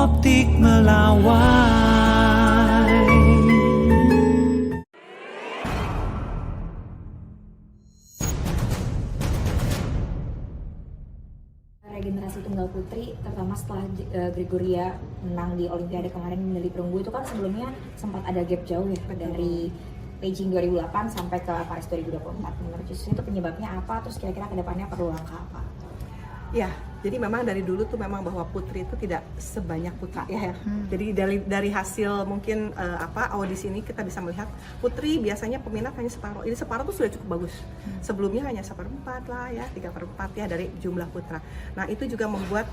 Optik Melawai. Regenerasi tunggal putri, terutama setelah Gregoria menang di Olimpiade kemarin medali perunggu, itu kan sebelumnya sempat ada gap jauh ya dari Beijing 2008 sampai ke Paris 2024. Menurut Justin itu penyebabnya apa? Terus kira-kira kedepannya perlu langkah apa? Ya, jadi memang dari dulu tuh memang bahwa putri itu tidak sebanyak putra ya. Jadi dari hasil mungkin audisi ini kita bisa melihat putri biasanya peminat hanya separuh. Ini separuh tuh sudah cukup bagus. Sebelumnya hanya 1/4 lah ya, 3/4 ya dari jumlah putra. Nah itu juga membuat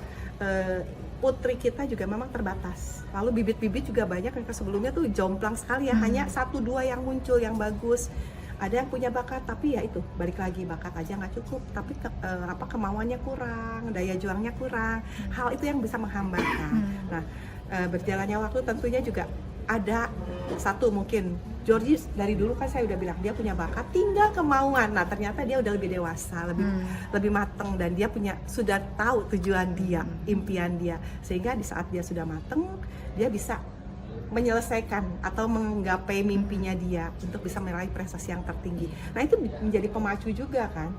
putri kita juga memang terbatas. Lalu bibit-bibit juga banyak yang sebelumnya tuh jomplang sekali ya, hanya 1-2 yang muncul yang bagus. Ada yang punya bakat, tapi ya itu balik lagi bakat aja nggak cukup, tapi kemauannya kurang, daya juangnya kurang. Hal itu yang bisa menghambatkan. Nah, berjalannya waktu tentunya juga ada satu mungkin Georgie dari dulu kan saya udah bilang dia punya bakat, tinggal kemauan. Nah ternyata dia udah lebih dewasa, lebih mateng, dan dia sudah tahu tujuan dia, impian dia, sehingga di saat dia sudah mateng dia bisa menyelesaikan atau menggapai mimpinya dia untuk bisa meraih prestasi yang tertinggi. Nah itu menjadi pemacu juga kan,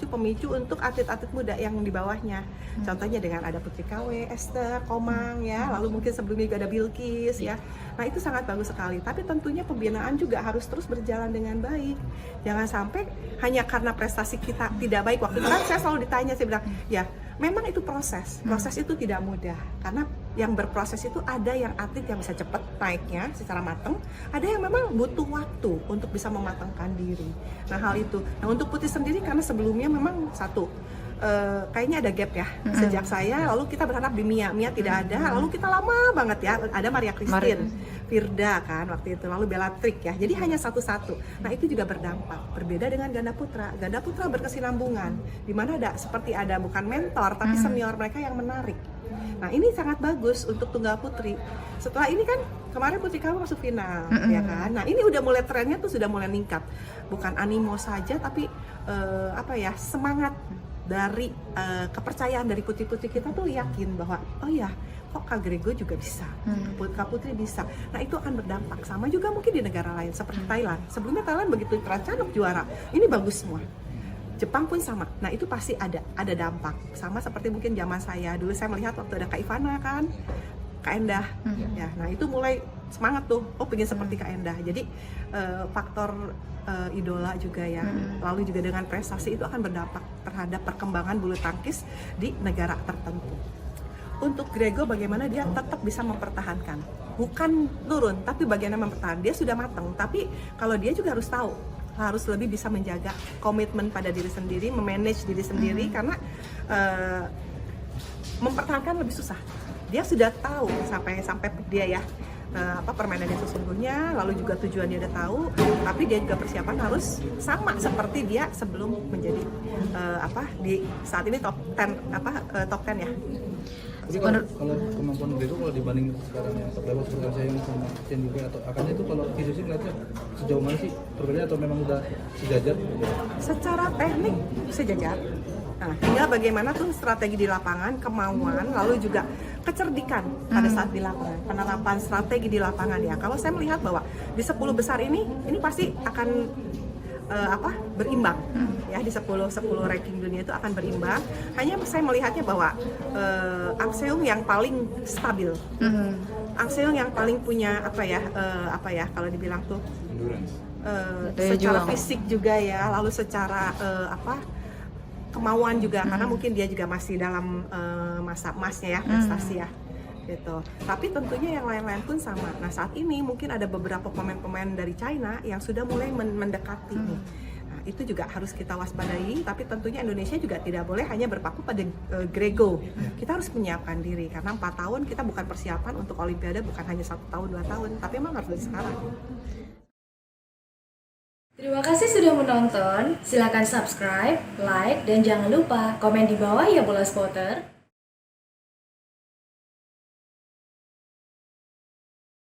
pemicu untuk atlet-atlet muda yang di bawahnya. Contohnya dengan ada Putri KW, Esther, Komang ya, lalu mungkin sebelumnya juga ada Bilkis ya. Nah itu sangat bagus sekali, tapi tentunya pembinaan juga harus terus berjalan dengan baik. Jangan sampai hanya karena prestasi kita tidak baik. Waktu itu kan saya selalu ditanya, saya bilang, ya memang itu proses itu tidak mudah, karena yang berproses itu ada yang atlet yang bisa cepat naiknya secara matang, ada yang memang butuh waktu untuk bisa mematangkan diri. Nah hal itu, nah untuk Putri sendiri karena sebelumnya memang kayaknya ada gap ya sejak saya, lalu kita berharap di Mia tidak ada, lalu kita lama banget ya ada Maria Christine, Firda kan waktu itu, lalu Bellatrix ya, jadi hanya satu-satu. Nah itu juga berdampak, berbeda dengan ganda putra berkesinambungan, di mana seperti ada bukan mentor tapi senior mereka yang menarik. Nah ini sangat bagus untuk tunggal putri. Setelah ini kan kemarin Putri kamu masuk final ya kan. Nah ini udah mulai trennya tuh sudah mulai meningkat, bukan animo saja tapi semangat dari kepercayaan dari putri-putri kita tuh yakin bahwa oh ya kok Kak Grego juga bisa, Kak Putri bisa. Nah itu akan berdampak sama juga mungkin di negara lain seperti Thailand. Sebelumnya Thailand begitu Ratchanok juara, ini bagus semua. Jepang pun sama. Nah itu pasti ada dampak. Sama seperti mungkin zaman saya dulu, saya melihat waktu ada Kak Ivana kan, Kak Endah ya. Nah itu mulai semangat tuh, pengen seperti Kak Endah. Jadi faktor idola juga ya, lalu juga dengan prestasi itu akan berdampak terhadap perkembangan bulu tangkis di negara tertentu. Untuk Grego bagaimana dia tetap bisa mempertahankan, bukan turun tapi bagaimana mempertahankan. Dia sudah matang, tapi kalau dia juga harus tahu, harus lebih bisa menjaga komitmen pada diri sendiri, memanage diri sendiri, karena mempertahankan lebih susah. Dia sudah tahu sampai dia ya permainan yang sesungguhnya, lalu juga tujuan dia udah tahu, tapi dia juga persiapan harus sama seperti dia sebelum menjadi di saat ini top 10 ya. Tapi kalau kemampuan Grego kalau dibanding sekarang yang top level seperti saya yang sama Chen juga atau akannya itu, kalau Ki Susi ngeliatnya sejauh mana sih perbedaan atau memang udah sejajar? Secara teknik sejajar. Nah, tinggal bagaimana tuh strategi di lapangan, kemauan, lalu juga kecerdikan pada saat di lapangan, penerapan strategi di lapangan ya. Kalau saya melihat bahwa di 10 besar ini pasti akan berimbang ya, di 10 ranking dunia itu akan berimbang. Hanya saya melihatnya bahwa Ang Seung yang paling stabil, Ang Seung yang paling punya kalau dibilang tuh secara fisik juga ya, lalu secara kemauan juga, karena mungkin dia juga masih dalam masa emasnya ya, prestasi ya gitu. Tapi tentunya yang lain-lain pun sama. Nah saat ini mungkin ada beberapa pemain-pemain dari China yang sudah mulai mendekati nih. Nah itu juga harus kita waspadai, tapi tentunya Indonesia juga tidak boleh hanya berpaku pada Grego. Kita harus menyiapkan diri, karena 4 tahun kita bukan persiapan untuk Olimpiade, bukan hanya 1 tahun 2 tahun, tapi memang harus dari sekarang. Terima kasih sudah menonton. Silakan subscribe, like, dan jangan lupa komen di bawah ya, Bola Spotter.